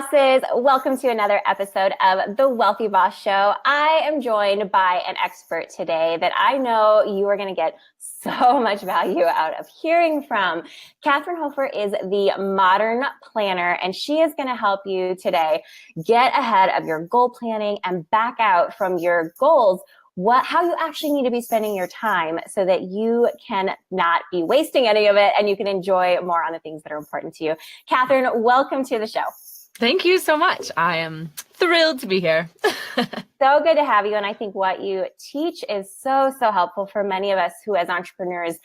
bosses. Welcome to another episode of The Wealthy Boss Show. I am joined by an expert today that I know you are going to get so much value out of hearing from. Kathryn Hofer is the modern planner, and she is going to help you today get ahead of your goal planning and back out from your goals how you actually need to be spending your time so that you can not be wasting any of it and you can enjoy more on the things that are important to you. Kathryn, welcome to the show. Thank you so much. I am thrilled to be here. So good to have you. And I think what you teach is so helpful for many of us who as entrepreneurs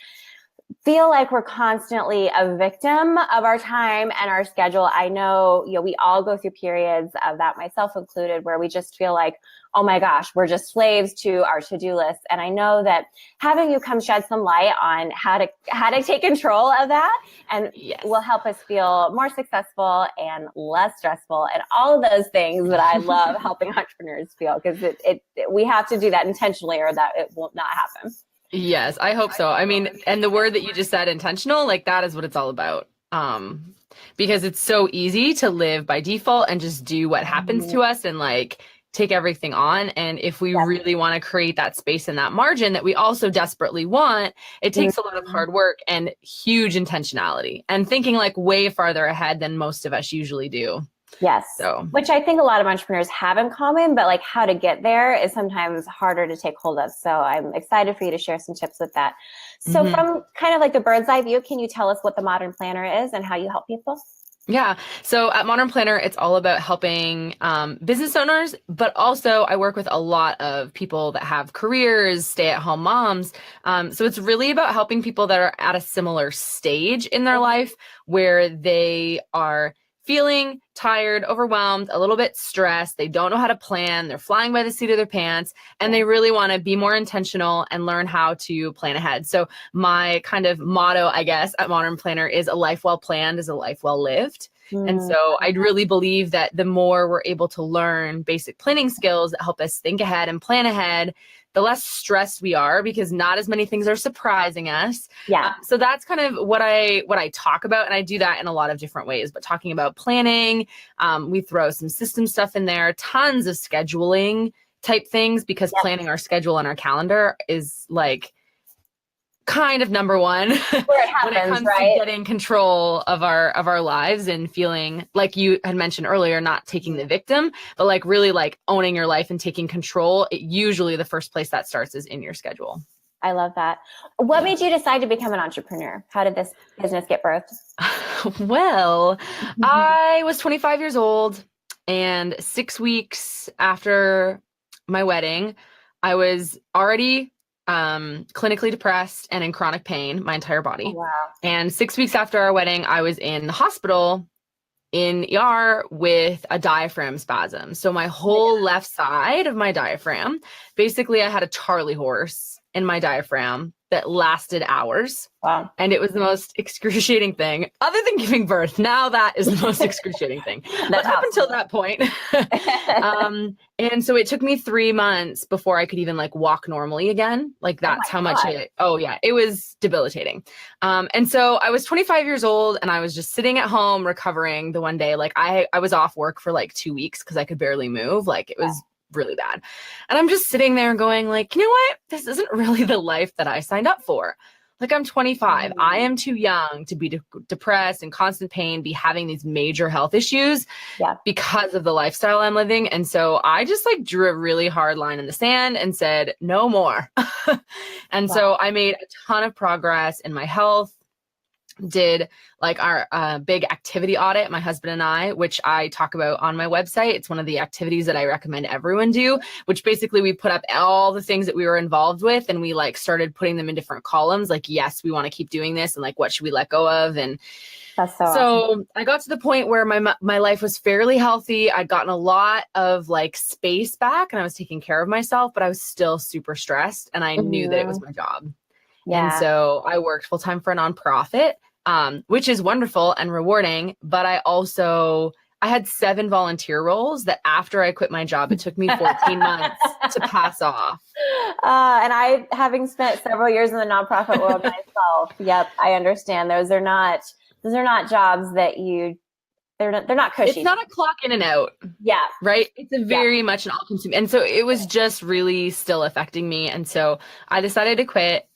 feel like we're constantly a victim of our time and our schedule. I know, we all go through periods of that, myself included, where we just feel like, oh my gosh, we're just slaves to our to-do list. And I know that having you come shed some light on how to take control of that and will help us feel more successful and less stressful and all of those things that I love helping entrepreneurs feel, because we have to do that intentionally or that it will not happen. Yes, I hope so. I mean, and the word that you just said, intentional, like that is what it's all about. Because it's so easy to live by default and just do what happens to us and like take everything on. And if we really want to create that space and that margin that we also desperately want, it takes a lot of hard work and huge intentionality and thinking like way farther ahead than most of us usually do. Yes. Which I think a lot of entrepreneurs have in common, but like how to get there is sometimes harder to take hold of. So I'm excited for you to share some tips with that. So from kind of like the bird's eye view, can you tell us what the Modern Planner is and how you help people? Yeah. So at Modern Planner, it's all about helping business owners, but also I work with a lot of people that have careers, stay-at-home moms. So it's really about helping people that are at a similar stage in their life where they are feeling tired, overwhelmed, a little bit stressed. They don't know how to plan. They're flying by the seat of their pants, and they really want to be more intentional and learn how to plan ahead. So my kind of motto, I guess, at Modern Planner is a life well planned is a life well lived. And so I really believe that the more we're able to learn basic planning skills that help us think ahead and plan ahead, the less stressed we are, because not as many things are surprising us. Yeah. So that's kind of what I talk about. And I do that in a lot of different ways, but talking about planning, we throw some system stuff in there, tons of scheduling type things, because planning our schedule and our calendar is like kind of number one where it happens, when it comes to getting control of our lives and feeling like you had mentioned earlier, not taking the victim, but like really like owning your life and taking control. Usually the first place that starts is in your schedule. I love that. What made you decide to become an entrepreneur? How did this business get birthed? Well, I was 25 years old, and 6 weeks after my wedding, I was already clinically depressed and in chronic pain, my entire body. Oh, wow. And 6 weeks after our wedding, I was in the hospital in ER with a diaphragm spasm. So my whole left side of my diaphragm, basically I had a Charlie horse in my diaphragm that lasted hours. Wow. And it was the most excruciating thing other than giving birth. Now that is the most excruciating thing. But up until that point. And so it took me 3 months before I could even like walk normally again. Like that's how much it was debilitating. And so I was 25 years old and I was just sitting at home recovering the one day. Like I was off work for like 2 weeks because I could barely move. Like it was really bad. And I'm just sitting there going like, you know what? This isn't really the life that I signed up for. Like I'm 25. I am too young to be depressed and constant pain, be having these major health issues because of the lifestyle I'm living. And so I just like drew a really hard line in the sand and said, no more. And so I made a ton of progress in my health. Did like our big activity audit, my husband and I, which I talk about on my website. It's one of the activities that I recommend everyone do, which basically we put up all the things that we were involved with and we like started putting them in different columns. Like, yes, we want to keep doing this. And like, what should we let go of? And that's so awesome. I got to the point where my life was fairly healthy. I'd gotten a lot of like space back and I was taking care of myself, but I was still super stressed and I knew that it was my job. Yeah. And so I worked full time for a nonprofit, which is wonderful and rewarding. But I had 7 volunteer roles that after I quit my job, it took me 14 months to pass off. And I, having spent several years in the nonprofit world myself, I understand. Those are not jobs that you they're not cushy. It's not a clock in and out. Yeah. Right. It's a very much an all consuming. And so it was just really still affecting me. And so I decided to quit.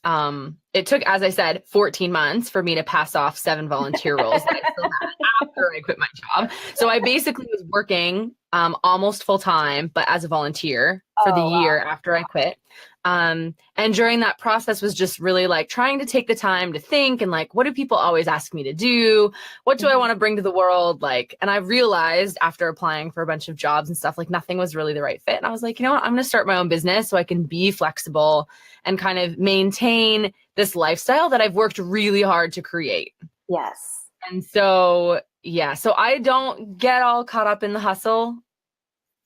It took, as I said, 14 months for me to pass off 7 volunteer roles that I still had after I quit my job. So I basically was working almost full time, but as a volunteer for the year after I quit. And during that process was just really like trying to take the time to think and like, what do people always ask me to do? What do I want to bring to the world? Like, and I realized after applying for a bunch of jobs and stuff, like nothing was really the right fit. And I was like, you know what, I'm going to start my own business so I can be flexible and kind of maintain this lifestyle that I've worked really hard to create. Yes. And so, yeah, so I don't get all caught up in the hustle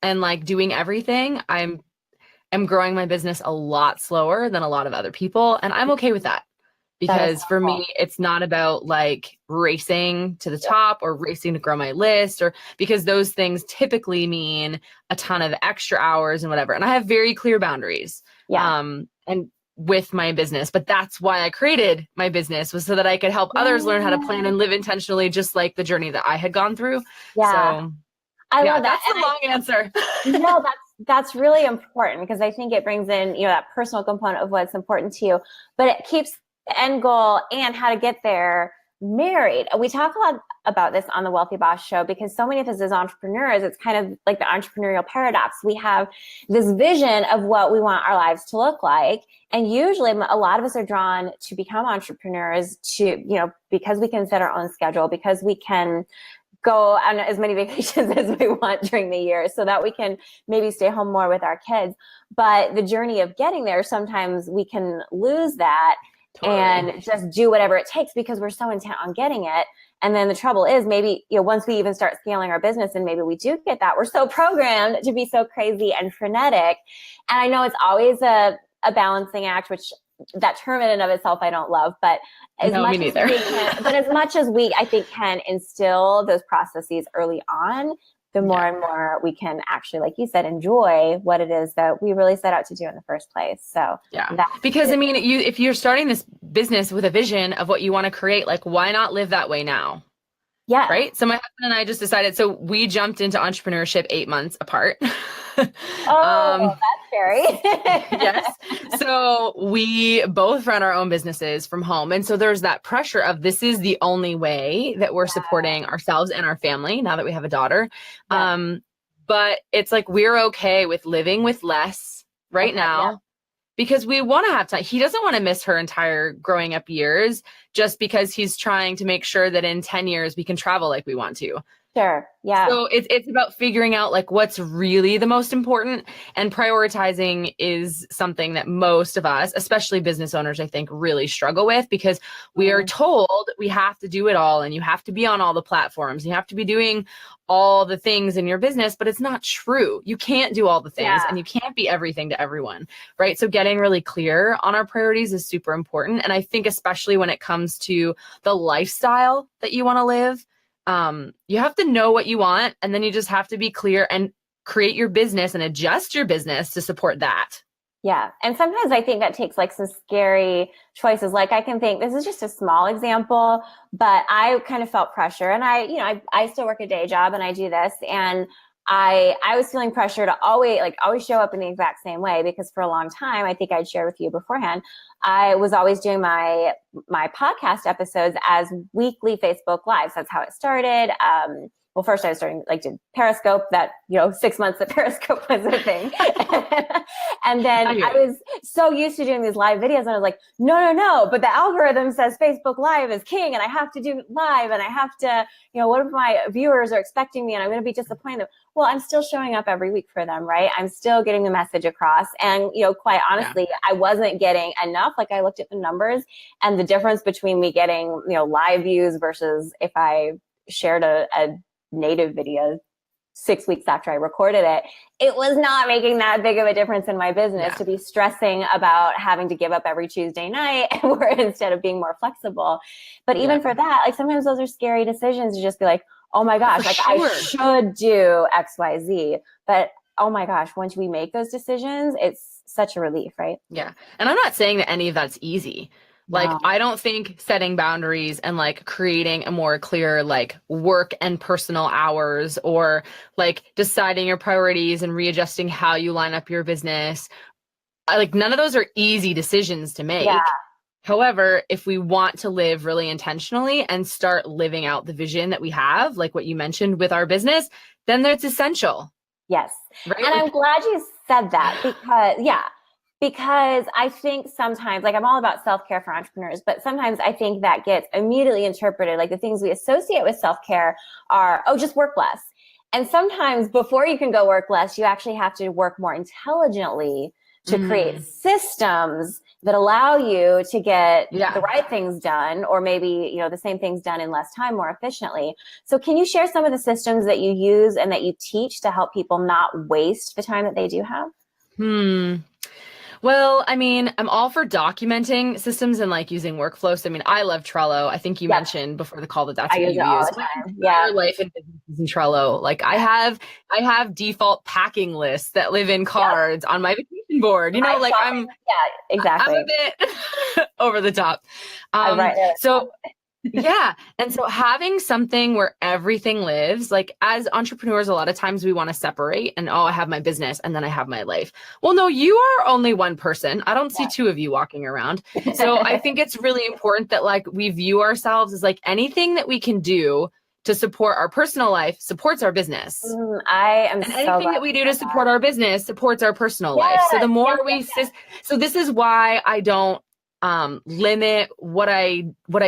and like doing everything. I'm growing my business a lot slower than a lot of other people. And I'm okay with that because for me, it's not about like racing to the top or racing to grow my list, or because those things typically mean a ton of extra hours and whatever. And I have very clear boundaries. And with my business, but that's why I created my business, was so that I could help others learn how to plan and live intentionally, just like the journey that I had gone through. Yeah. So I love that. That's a long answer. No, that's really important because I think it brings in, that personal component of what's important to you, but it keeps the end goal and how to get there married. We talk a lot about this on the Wealthy Boss Show because so many of us as entrepreneurs, it's kind of like the entrepreneurial paradox. We have this vision of what we want our lives to look like. And usually a lot of us are drawn to become entrepreneurs because we can set our own schedule, because we can go on as many vacations as we want during the year so that we can maybe stay home more with our kids. But the journey of getting there, sometimes we can lose that. Totally. And just do whatever it takes because we're so intent on getting it. And then the trouble is maybe, once we even start scaling our business and maybe we do get that, we're so programmed to be so crazy and frenetic. And I know it's always a balancing act, which that term in and of itself, I don't love, but as much as we, I think, can instill those processes early on, the more and more we can actually, like you said, enjoy what it is that we really set out to do in the first place. So because I mean, if you're starting this business with a vision of what you want to create, like why not live that way now? Yeah. Right. So my husband and I just decided, so we jumped into entrepreneurship 8 months apart. That's scary. Yes. So we both run our own businesses from home. And so there's that pressure of this is the only way that we're supporting ourselves and our family now that we have a daughter. Yeah. But it's like, we're okay with living with less right now. Yeah. Because we want to have time. He doesn't want to miss her entire growing up years just because he's trying to make sure that in 10 years we can travel like we want to. Sure. Yeah. So it's about figuring out like what's really the most important, and prioritizing is something that most of us, especially business owners, I think really struggle with, because we are told we have to do it all and you have to be on all the platforms. You have to be doing all the things in your business, but it's not true. You can't do all the things and you can't be everything to everyone, right? So getting really clear on our priorities is super important. And I think especially when it comes to the lifestyle that you want to live, you have to know what you want, and then you just have to be clear and create your business and adjust your business to support that. Yeah. And sometimes I think that takes like some scary choices. Like I can think, this is just a small example, but I kind of felt pressure, and I still work a day job and I do this, and I was feeling pressure to always show up in the exact same way, because for a long time, I think I'd shared with you beforehand, I was always doing my podcast episodes as weekly Facebook Lives. That's how it started. Well, first I was starting did Periscope, that, 6 months that Periscope was a thing. And then I was so used to doing these live videos, and I was like, no, but the algorithm says Facebook Live is king and I have to do live, and I have to, what if my viewers are expecting me and I'm going to be disappointed? Well, I'm still showing up every week for them, right? I'm still getting the message across. And, quite honestly, I wasn't getting enough. Like I looked at the numbers, and the difference between me getting, live views versus if I shared a native video 6 weeks after I recorded it, it was not making that big of a difference in my business to be stressing about having to give up every Tuesday night instead of being more flexible. But even for that, sometimes those are scary decisions to just be like, oh my gosh, I should do X, Y, Z. But oh my gosh, once we make those decisions, it's such a relief, right? Yeah. And I'm not saying that any of that's easy. Like, Wow. I don't think setting boundaries and like creating a more clear like work and personal hours, or like deciding your priorities and readjusting how you line up your business, like none of those are easy decisions to Yeah. make. However, if we want to live really intentionally and start living out the vision that we have, like what you mentioned with our business, then that's essential, Yes. right? And I'm Like, glad you said that because I think sometimes, like I'm all about self-care for entrepreneurs, but sometimes I think that gets immediately interpreted. Like the things we associate with self-care are, oh, just work less. And sometimes before you can go work less, you actually have to work more intelligently to create systems that allow you to get the right things done, or maybe, you know, the same things done in less time, more efficiently. So can you share some of the systems that you use and that you teach to help people not waste the time that they do have? Well, I mean, I'm all for documenting systems and like using workflows. So, I mean, I love Trello. I think you Yep. mentioned before the call that that's I what use you it all use. the My time. Yeah. entire life and business is in Trello. Like I have default packing lists that live in cards on my vacation board. You know, like Yeah, exactly. I'm a bit over the top. I'm right there. So yeah. And so having something where everything lives, like as entrepreneurs, a lot of times we want to separate and, oh, I have my business and then I have my life. Well, no, you are only one person. I don't see two of you walking around. So I think it's really important that like we view ourselves as like anything that we can do to support our personal life supports our business. I am And so anything glad that we you do to said support our business supports our personal life. So the that. more so this is why I don't limit what I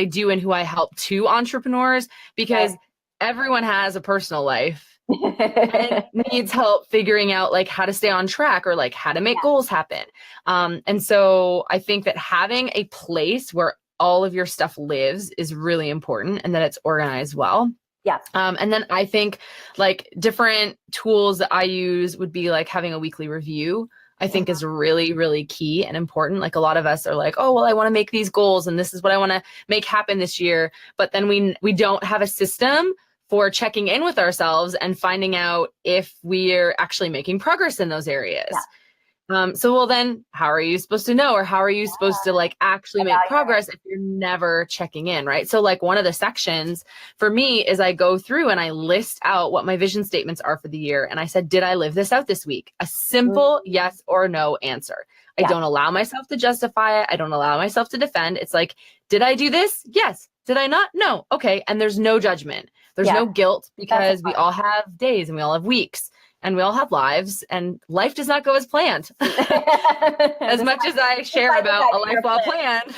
do and who I help to entrepreneurs, because everyone has a personal life and needs help figuring out like how to stay on track or like how to make goals happen. And so I think that having a place where all of your stuff lives is really important, and that it's organized well. Yeah. And then I think like different tools that I use would be like having a weekly review. I think is really, really key and important. Like a lot of us are like, oh, well, I want to make these goals and this is what I want to make happen this year. But then we don't have a system for checking in with ourselves and finding out if we're actually making progress in those areas. Yeah. So well then how are you supposed to know, or how are you supposed to like actually make progress if you're never checking in, right? So like one of the sections for me is I go through and I list out what my vision statements are for the year. And I said, did I live this out this week? A simple yes or no answer. I don't allow myself to justify it. I don't allow myself to defend. It's like, did I do this? Yes. Did I not? No. Okay. And there's no judgment. There's no guilt, because we all have days and we all have weeks. And we all have lives, and life does not go as planned. As much as I share about a life well planned,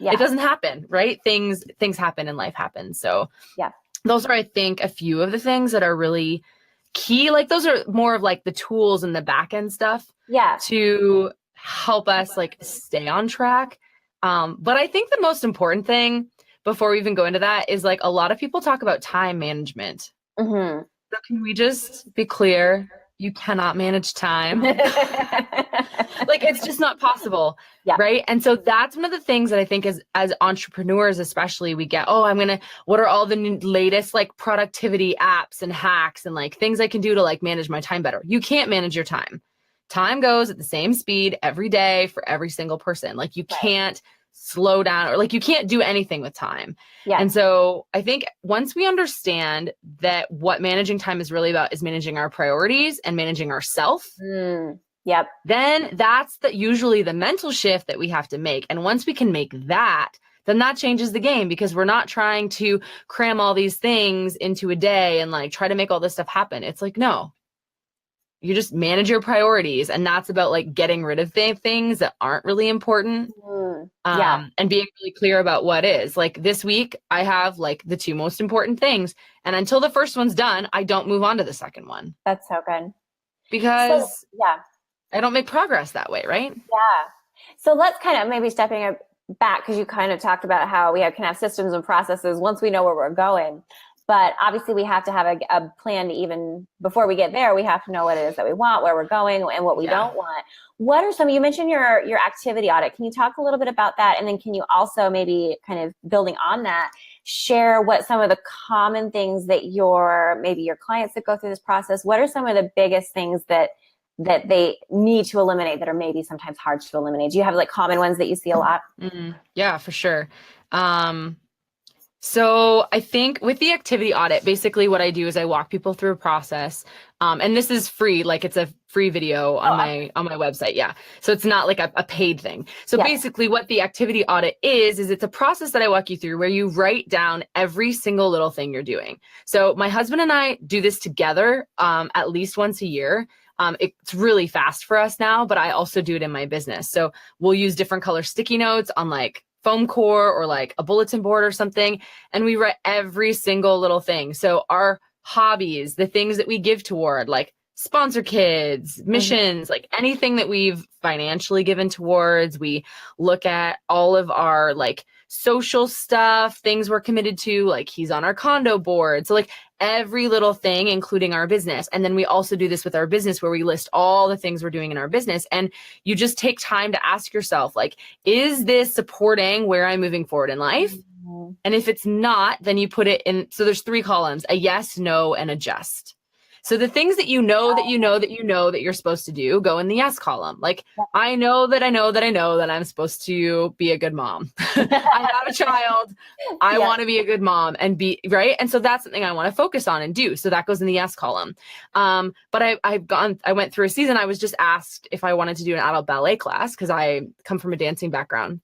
it doesn't happen, right? Things happen and life happens. So those are, I think, a few of the things that are really key. Like those are more of like the tools and the back end stuff to help us like stay on track. But I think the most important thing before we even go into that is like a lot of people talk about time management. So can we just be clear? You cannot manage time. Like it's just not possible. Right. And so that's one of the things that I think as entrepreneurs, especially, we get, oh, what are all the latest like productivity apps and hacks and like things I can do to like manage my time better? You can't manage your time. Time goes at the same speed every day for every single person. Like you can't slow down, or like you can't do anything with time. And so I think once we understand that what managing time is really about is managing our priorities and managing ourselves, then that's usually the mental shift that we have to make. And once we can make that, then that changes the game, because we're not trying to cram all these things into a day and like try to make all this stuff happen. It's like, no, you just manage your priorities, and that's about like getting rid of things that aren't really important. And being really clear about what is. Like this week, I have like the two most important things, and until the first one's done, I don't move on to the second one. That's so good. Because I don't make progress that way, right? Yeah. So let's kind of maybe stepping back, because you kind of talked about how we can have systems and processes once we know where we're going. But obviously we have to have a plan to, even before we get there, we have to know what it is that we want, where we're going, and what we don't want. What are some, you mentioned your activity audit. Can you talk a little bit about that? And then can you also, maybe kind of building on that, share what some of the common things that maybe your clients that go through this process, what are some of the biggest things that that they need to eliminate that are maybe sometimes hard to eliminate? Do you have like common ones that you see a lot? Yeah, for sure. So I think with the activity audit, basically what I do is I walk people through a process. And this is free, like it's a free video on my website. Yeah. So it's not like a paid thing. So basically what the activity audit is it's a process that I walk you through where you write down every single little thing you're doing. So my husband and I do this together at least once a year. It's really fast for us now, but I also do it in my business. So we'll use different color sticky notes on like foam core or like a bulletin board or something. And we write every single little thing. So our hobbies, the things that we give toward, like sponsor kids, missions, like anything that we've financially given towards. We look at all of our like social stuff, things we're committed to, like he's on our condo board. So like every little thing, including our business. And then we also do this with our business where we list all the things we're doing in our business. And you just take time to ask yourself, like, is this supporting where I'm moving forward in life? And if it's not, then you put it in. So there's 3 columns, a yes, no, and a just. So the things that you know that you're supposed to do go in the yes column. Like I know that I'm supposed to be a good mom. I have a child. I want to be a good mom and be right. And so that's something I want to focus on and do. So that goes in the yes column. But I went through a season. I was just asked if I wanted to do an adult ballet class because I come from a dancing background.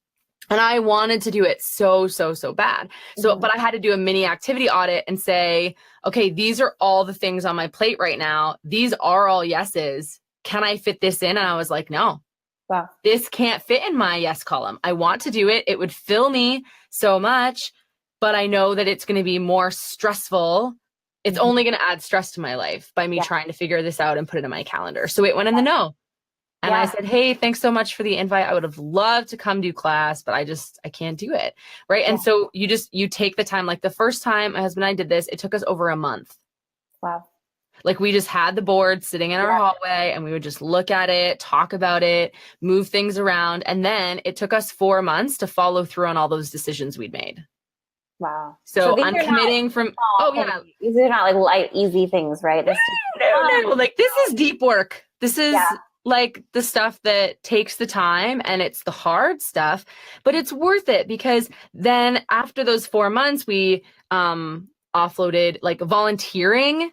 And I wanted to do it so bad. So, but I had to do a mini activity audit and say, okay, these are all the things on my plate right now. These are all yeses. Can I fit this in? And I was like, no, this can't fit in my yes column. I want to do it. It would fill me so much, but I know that it's going to be more stressful. It's only going to add stress to my life by me trying to figure this out and put it in my calendar. So it went in the no. And I said, hey, thanks so much for the invite. I would have loved to come do class, but I can't do it. Right. And so you take the time. Like the first time my husband and I did this, it took us over a month. Wow. Like we just had the board sitting in our hallway and we would just look at it, talk about it, move things around. And then it took us 4 months to follow through on all those decisions we'd made. Wow. So I'm committing from, these are not like light, easy things, right? No. Like this is deep work. This is like the stuff that takes the time and it's the hard stuff, but it's worth it because then after those 4 months, we offloaded like volunteering,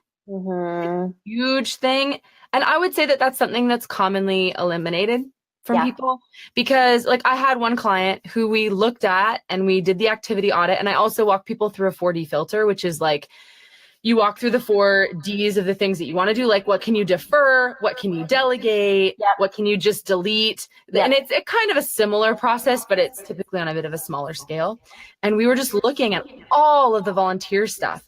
huge thing. And I would say that that's something that's commonly eliminated from people because like I had one client who we looked at and we did the activity audit. And I also walk people through a 4D filter, which is like, you walk through the 4 Ds of the things that you want to do. Like what can you defer? What can you delegate? What can you just delete? And it's kind of a similar process, but it's typically on a bit of a smaller scale. And we were just looking at all of the volunteer stuff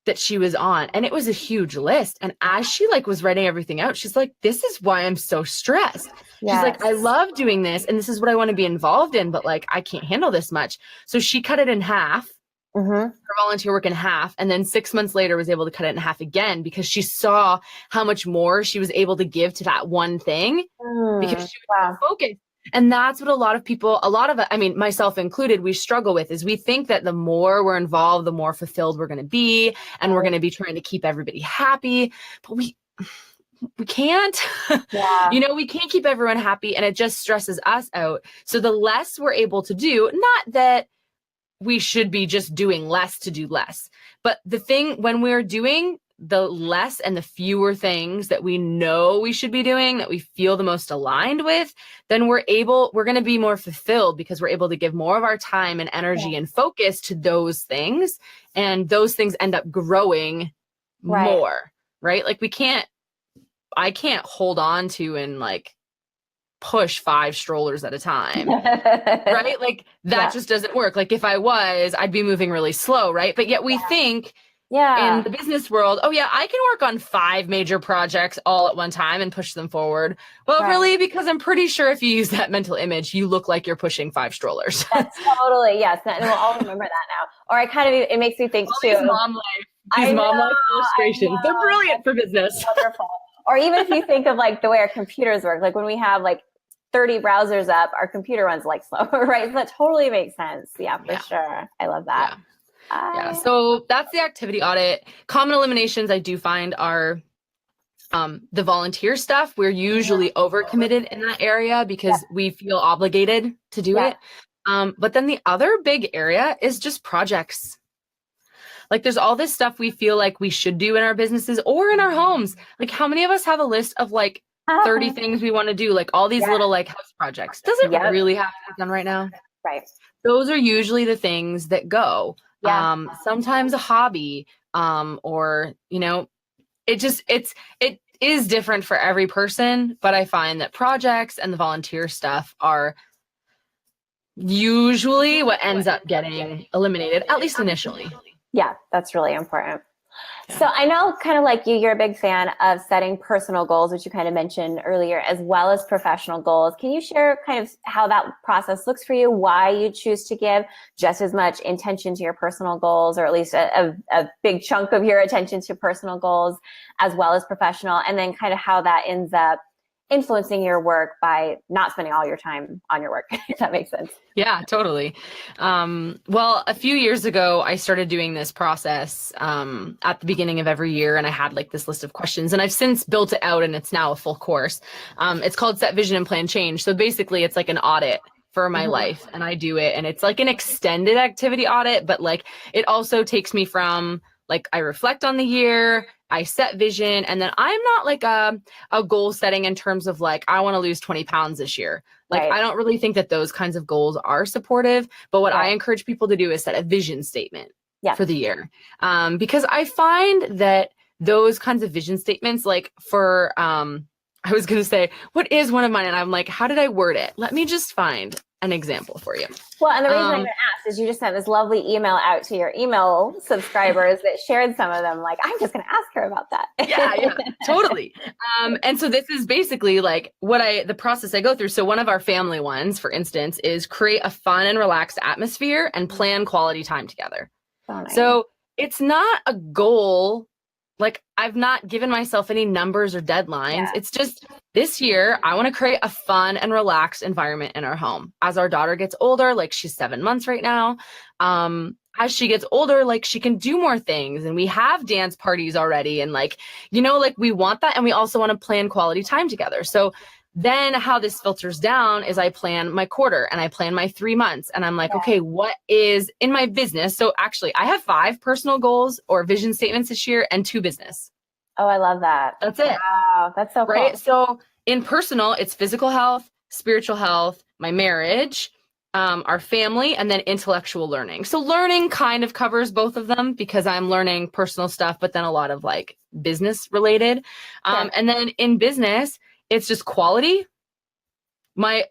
that she was on. And it was a huge list. And as she like was writing everything out, she's like, this is why I'm so stressed. She's like, I love doing this. And this is what I want to be involved in, but like, I can't handle this much. So she cut it in half. Her volunteer work in half, and then 6 months later was able to cut it in half again because she saw how much more she was able to give to that one thing because she was focused. And that's what a lot of I mean, myself included, we struggle with is we think that the more we're involved, the more fulfilled we're going to be, and we're going to be trying to keep everybody happy, but we can't, we can't keep everyone happy, and it just stresses us out. So the less we're able to do, not that we should be just doing less to do less. But the thing when we're doing the less and the fewer things that we know we should be doing, that we feel the most aligned with, then we're going to be more fulfilled because we're able to give more of our time and energy and focus to those things. And those things end up growing more, right? Like I can't hold on to and like push 5 strollers at a time, right? Like that just doesn't work. Like if I was, I'd be moving really slow, right? But yet we think in the business world, oh yeah, I can work on 5 major projects all at one time and push them forward. Well, really, because I'm pretty sure if you use that mental image, you look like you're pushing 5 strollers. That's totally, yes. And we'll all remember that now. Or it makes me think too. These mom life illustrations, they're brilliant for business. Wonderful. Or even if you think of like the way our computers work, like when we have like 30 browsers up, our computer runs like slower, right? So that totally makes sense. Yeah, for sure. I love that. So that's the activity audit. Common eliminations I do find are The volunteer stuff, we're usually overcommitted in that area because we feel obligated to do it. But then the other big area is just projects. Like there's all this stuff we feel like we should do in our businesses or in our homes. Like how many of us have a list of like 30 things we want to do, like all these little like house projects? Does it really have to be done right now? Right. Those are usually the things that go. Sometimes a hobby, or, you know, it is different for every person, but I find that projects and the volunteer stuff are usually what ends up getting eliminated, at least initially. Yeah, that's really important. So I know kind of like you're a big fan of setting personal goals, which you kind of mentioned earlier, as well as professional goals. Can you share kind of how that process looks for you, why you choose to give just as much intention to your personal goals, or at least a big chunk of your attention to personal goals as well as professional, and then kind of how that ends up influencing your work by not spending all your time on your work, if that makes sense. Yeah, totally. Well, a few years ago, I started doing this process at the beginning of every year, and I had like this list of questions, and I've since built it out and it's now a full course. It's called Set Vision and Plan Change. So basically it's like an audit for my life, and I do it, and it's like an extended activity audit, but like it also takes me from like I reflect on the year, I set vision, and then I'm not like a goal setting in terms of like, I want to lose 20 pounds this year. Like, I don't really think that those kinds of goals are supportive, but what I encourage people to do is set a vision statement for the year. Because I find that those kinds of vision statements, like for, I was going to say, what is one of mine? And I'm like, how did I word it? Let me just find an example for you. Well, and the reason I'm going to ask is you just sent this lovely email out to your email subscribers that shared some of them. Like, I'm just going to ask her about that. Yeah, totally. And so this is basically like the process I go through. So one of our family ones, for instance, is create a fun and relaxed atmosphere and plan quality time together. Oh, nice. So it's not a goal. Like I've not given myself any numbers or deadlines. It's just this year, I want to create a fun and relaxed environment in our home. As our daughter gets older, like she's 7 months right now. As she gets older, like she can do more things, and we have dance parties already. And like, you know, like we want that. And we also want to plan quality time together. So then how this filters down is I plan my quarter and I plan my 3 months, and I'm like, okay, what is in my business? So actually I have 5 personal goals or vision statements this year and 2 business. Oh, I love that. That's it. Wow. That's so cool. Right. So in personal, it's physical health, spiritual health, my marriage, our family, and then intellectual learning. So learning kind of covers both of them because I'm learning personal stuff, but then a lot of like business related. And then in business, it's just quality. My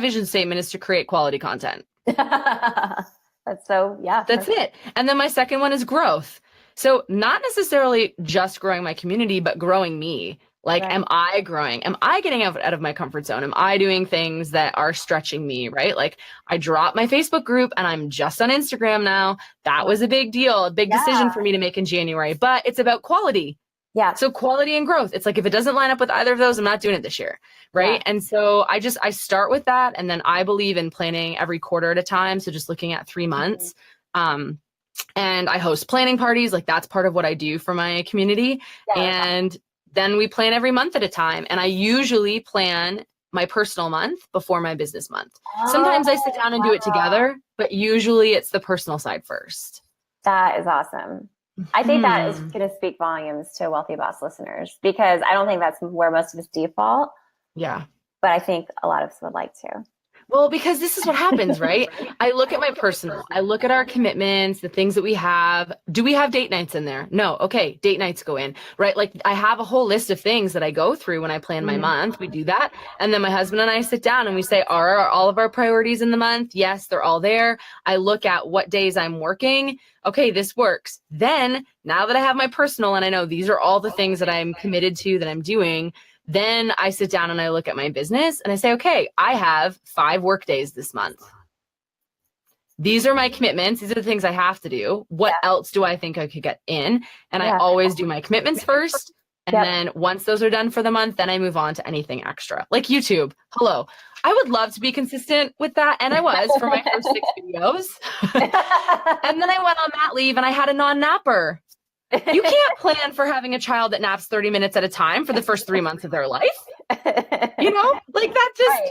vision statement is to create quality content. That's it. And then my second one is growth. So not necessarily just growing my community, but growing me. Like, am I growing? Am I getting out of my comfort zone? Am I doing things that are stretching me, right? Like I dropped my Facebook group and I'm just on Instagram now. That was a big deal, a big decision for me to make in January, but it's about quality. Yeah. So quality and growth. It's like, if it doesn't line up with either of those, I'm not doing it this year. Right. And so I start with that. And then I believe in planning every quarter at a time. So just looking at 3 months. And I host planning parties. Like that's part of what I do for my community. And then we plan every month at a time. And I usually plan my personal month before my business month. Sometimes I sit down and do it together, but usually it's the personal side first. That is awesome. I think that is going to speak volumes to Wealthy Boss listeners, because I don't think that's where most of us default. Yeah. But I think a lot of us would like to. Well, because this is what happens, right? I look at my personal, I look at our commitments, the things that we have. Do we have date nights in there? No. Okay. Date nights go in, right? Like I have a whole list of things that I go through when I plan my month. We do that. And then my husband and I sit down and we say, are all of our priorities in the month? Yes, they're all there. I look at what days I'm working. Okay, this works. Then now that I have my personal and I know these are all the things that I'm committed to, that I'm doing, then I sit down and I look at my business and I say, okay, I have 5 work days this month. These are my commitments. These are the things I have to do. What else do I think I could get in? And I always do my commitments first. And then once those are done for the month, then I move on to anything extra. Like YouTube. Hello. I would love to be consistent with that. And I was for my first 6 videos. And then I went on mat leave and I had a non-napper. You can't plan for having a child that naps 30 minutes at a time for the first 3 months of their life. You know, like that just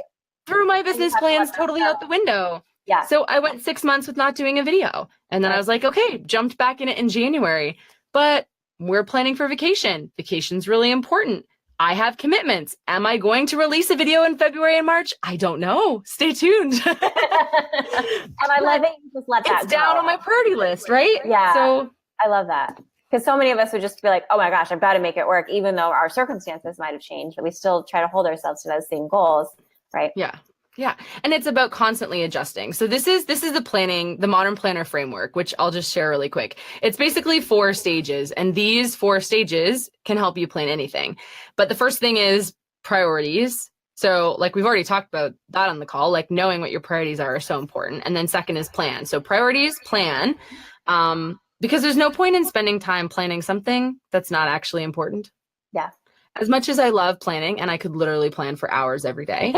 threw my business plans totally out the window. Yeah. So I went 6 months with not doing a video. And then I was like, okay, jumped back in it in January. But we're planning for vacation. Vacation's really important. I have commitments. Am I going to release a video in February and March? I don't know. Stay tuned. And I love it. You just let that It's down on my priority list, right? Yeah. So I love that. Because so many of us would just be like, oh my gosh, I've got to make it work. Even though our circumstances might have changed, but we still try to hold ourselves to those same goals. Right. Yeah. Yeah. And it's about constantly adjusting. So this is the modern planner framework, which I'll just share really quick. It's basically 4 stages, and these 4 stages can help you plan anything. But the first thing is priorities. So like we've already talked about that on the call, like knowing what your priorities are so important. And then second is plan. So priorities, plan, because there's no point in spending time planning something that's not actually important. Yeah. As much as I love planning, and I could literally plan for hours every day,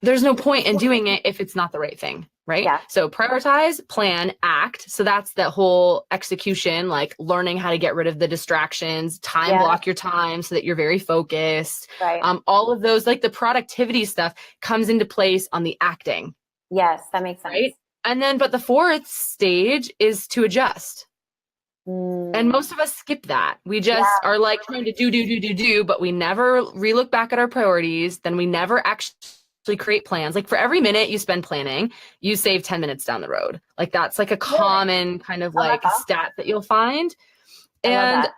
there's no point in doing it if it's not the right thing, right? Yeah. So prioritize, plan, act. So that's the whole execution, like learning how to get rid of the distractions, block your time so that you're very focused. Right. All of those, like the productivity stuff comes into place on the acting. Yes, that makes sense. Right? And then, but the 4th stage is to adjust. And most of us skip that. We just are like trying to do, but we never relook back at our priorities. Then we never actually create plans. Like for every minute you spend planning, you save 10 minutes down the road. Like that's like a common kind of like stat that you'll find. And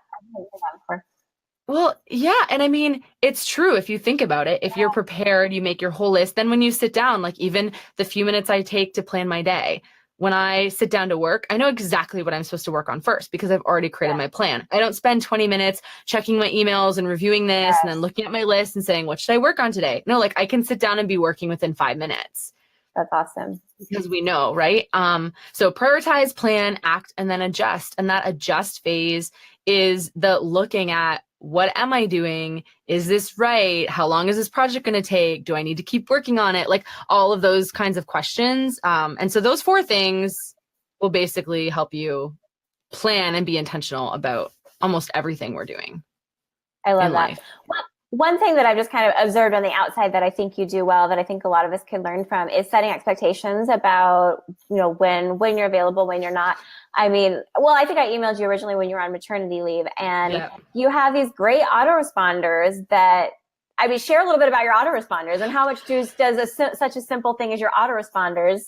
well, yeah. And I mean, it's true. If you think about it, if you're prepared, you make your whole list. Then when you sit down, like even the few minutes I take to plan my day, when I sit down to work, I know exactly what I'm supposed to work on first because I've already created my plan. I don't spend 20 minutes checking my emails and reviewing this and then looking at my list and saying, what should I work on today? No, like I can sit down and be working within 5 minutes. That's awesome. Because we know, right? So prioritize, plan, act, and then adjust. And that adjust phase is the looking at, what am I doing? Is this right? How long is this project going to take? Do I need to keep working on it? Like all of those kinds of questions. And so those 4 things will basically help you plan and be intentional about almost everything we're doing. I love that. One thing that I've just kind of observed on the outside that I think you do well, that I think a lot of us can learn from, is setting expectations about, you know, when you're available, when you're not. I mean, well, I think I emailed you originally when you were on maternity leave, and you have these great autoresponders that, I mean, share a little bit about your autoresponders and how much does such a simple thing as your autoresponders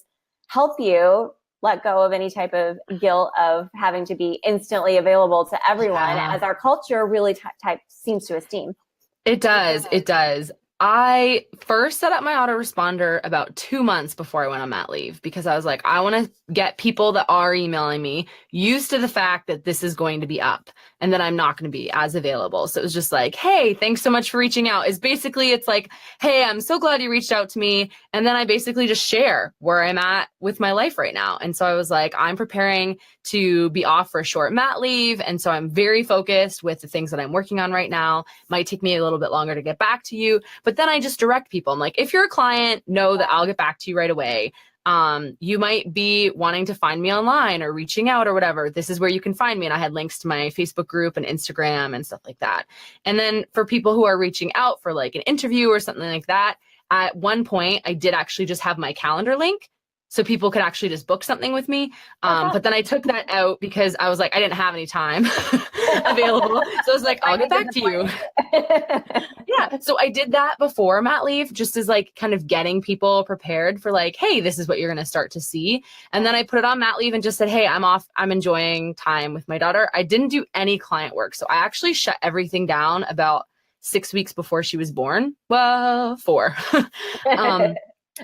help you let go of any type of guilt of having to be instantly available to everyone, as our culture really seems to esteem. It does. It does. I first set up my autoresponder about 2 months before I went on mat leave because I was like, I want to get people that are emailing me used to the fact that this is going to be up and that I'm not going to be as available. So it was just like, hey, thanks so much for reaching out. It's like, hey, I'm so glad you reached out to me. And then I basically just share where I'm at with my life right now. And so I was like, I'm preparing to be off for a short mat leave. And so I'm very focused with the things that I'm working on right now. Might take me a little bit longer to get back to you. But then I just direct people. I'm like, if you're a client, know that I'll get back to you right away. You might be wanting to find me online or reaching out or whatever. This is where you can find me. And I had links to my Facebook group and Instagram and stuff like that. And then for people who are reaching out for like an interview or something like that, at one point I did actually just have my calendar link, so people could actually just book something with me. But then I took that out because I was like, I didn't have any time available. So I was like, I'll get back to you. Yeah. So I did that before mat leave, just as like kind of getting people prepared for like, hey, this is what you're going to start to see. And then I put it on mat leave and just said, hey, I'm off. I'm enjoying time with my daughter. I didn't do any client work. So I actually shut everything down about 6 weeks before she was born. Well, 4.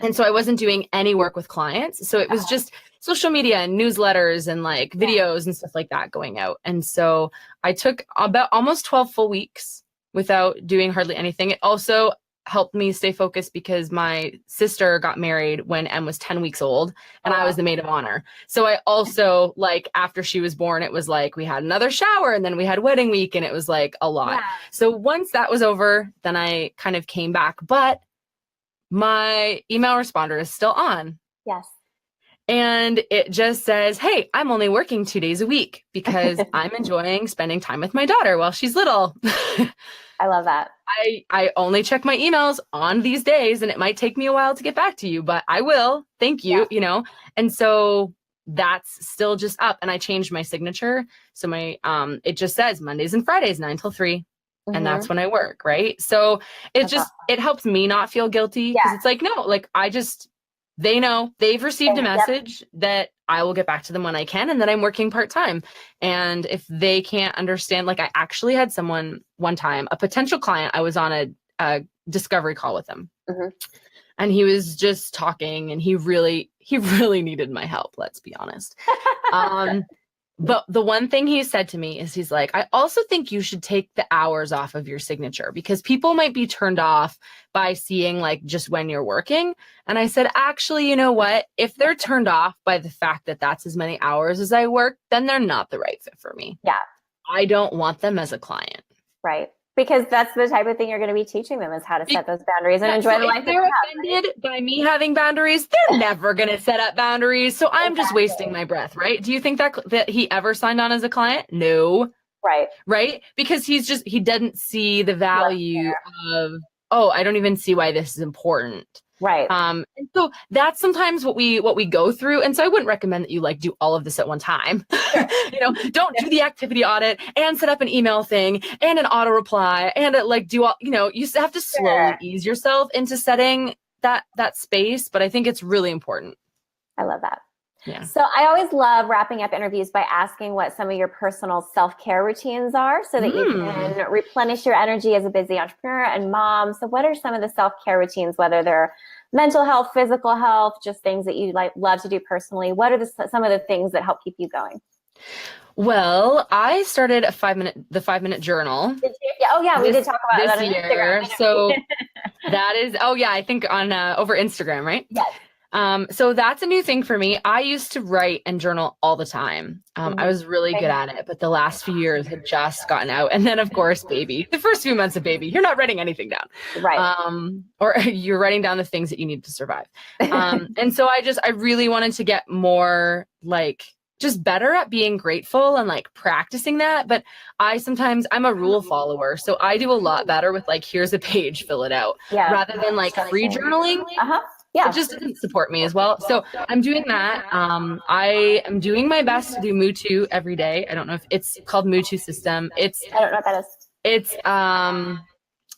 And so I wasn't doing any work with clients. So it was just social media and newsletters and like videos and stuff like that going out. And so I took about almost 12 full weeks without doing hardly anything. It also helped me stay focused because my sister got married when Em was 10 weeks old and I was the maid of honor. So I also, like, after she was born, it was like we had another shower and then we had wedding week and it was like a lot. Yeah. So once that was over, then I kind of came back, but my email responder is still on. Yes. And it just says, hey, I'm only working 2 days a week because I'm enjoying spending time with my daughter while she's little. I love that. I only check my emails on these days, and it might take me a while to get back to you, but I will. Thank you, And so that's still just up. And I changed my signature. So my it just says Mondays and Fridays, 9 till 3. And that's when I work, right? So it helps me not feel guilty, because it's like, no, like they know they've received a message that I will get back to them when I can, and that I'm working part-time. And if they can't understand, like I actually had someone one time, a potential client, I was on a discovery call with him, and he was just talking, and he really needed my help. Let's be honest. But the one thing he said to me is, he's like, I also think you should take the hours off of your signature, because people might be turned off by seeing like just when you're working. And I said, actually, you know what? If they're turned off by the fact that that's as many hours as I work, then they're not the right fit for me. Yeah. I don't want them as a client. Right. Because that's the type of thing you're going to be teaching them, is how to set those boundaries and enjoy the life. If they're offended by me having boundaries, they're never going to set up boundaries. So I'm just wasting my breath, right? Do you think that he ever signed on as a client? No. Right? Because he doesn't see the value of, I don't even see why this is important. Right. And so that's sometimes what we go through. And so I wouldn't recommend that you like do all of this at one time. Don't do the activity audit and set up an email thing and an auto reply and do all, you have to slowly ease yourself into setting that space. But I think it's really important. I love that. Yeah. So I always love wrapping up interviews by asking what some of your personal self-care routines are, so that you can replenish your energy as a busy entrepreneur and mom. So what are some of the self-care routines, whether they're mental health, physical health, just things that you love to do personally? What are some of the things that help keep you going? Well, I started the 5-minute journal. Oh yeah, we did talk about that this year. So that is, I think on over Instagram, right? Yes. So that's a new thing for me. I used to write and journal all the time. I was really good at it, but the last few years had just gotten out. And then of course, the first few months of baby, you're not writing anything down. Right. Or you're writing down the things that you need to survive. And so I really wanted to get more just better at being grateful and practicing that. But I'm a rule follower. So I do a lot better with here's a page, fill it out, rather than free journaling. Yeah. It just doesn't support me as well. So I'm doing that. I am doing my best to do Mutu every day. I don't know if it's called Mutu system. I don't know what that is. It's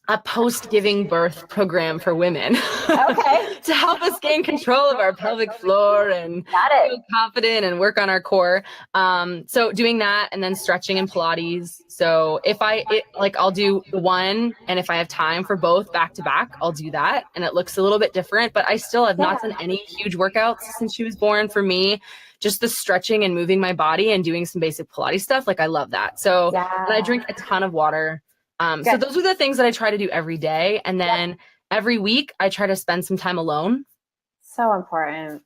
a post-giving birth program for women. Okay. To help us gain control of our pelvic floor and feel confident and work on our core. So doing that, and then stretching and Pilates. So if I'll do the one, and if I have time for both back to back, I'll do that. And it looks a little bit different, but I still have not done any huge workouts since she was born. For me, just the stretching and moving my body and doing some basic Pilates stuff. I love that. So and I drink a ton of water. So those are the things that I try to do every day. And then every week I try to spend some time alone. So important.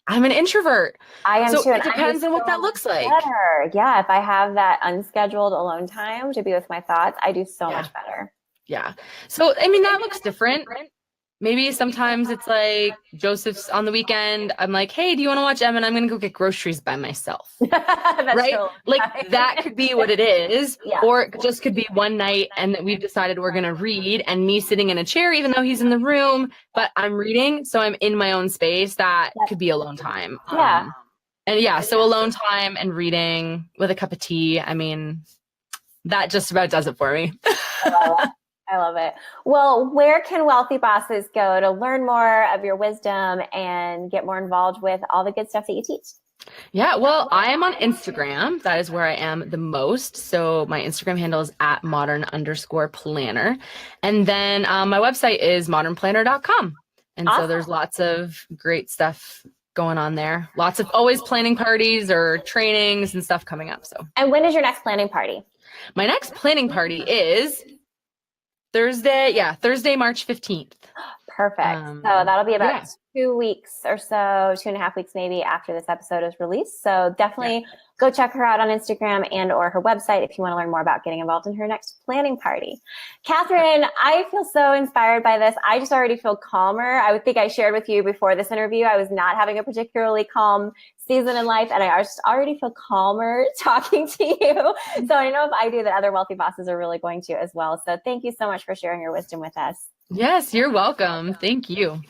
I'm an introvert. I am too. It depends on what that looks like. Better. Yeah. If I have that unscheduled alone time to be with my thoughts, I do so much better. Yeah. So, that looks different. Maybe sometimes it's Joseph's on the weekend. I'm like, hey, do you want to watch Emma? I'm going to go get groceries by myself. Right? That could be what it is. Yeah. Or it just could be one night and we've decided we're going to read, and me sitting in a chair, even though he's in the room, but I'm reading. So I'm in my own space. That could be alone time. Yeah. So alone time and reading with a cup of tea. That just about does it for me. I love it. Well, where can wealthy bosses go to learn more of your wisdom and get more involved with all the good stuff that you teach? Yeah, well, I am on Instagram. That is where I am the most. So my Instagram handle is @modern_planner. And then my website is modernplanner.com. And so there's lots of great stuff going on there. Lots of always planning parties or trainings and stuff coming up. So. And when is your next planning party? My next planning party is Thursday, March 15th. Perfect. So that'll be about 2 weeks or so, 2.5 weeks maybe after this episode is released. So definitely go check her out on Instagram and or her website if you want to learn more about getting involved in her next planning party. Kathryn, I feel so inspired by this. I just already feel calmer. I would think I shared with you before this interview, I was not having a particularly calm season in life, and I just already feel calmer talking to you. So I know if I do that, other wealthy bosses are really going to as well. So thank you so much for sharing your wisdom with us. Yes, you're welcome. Thank you.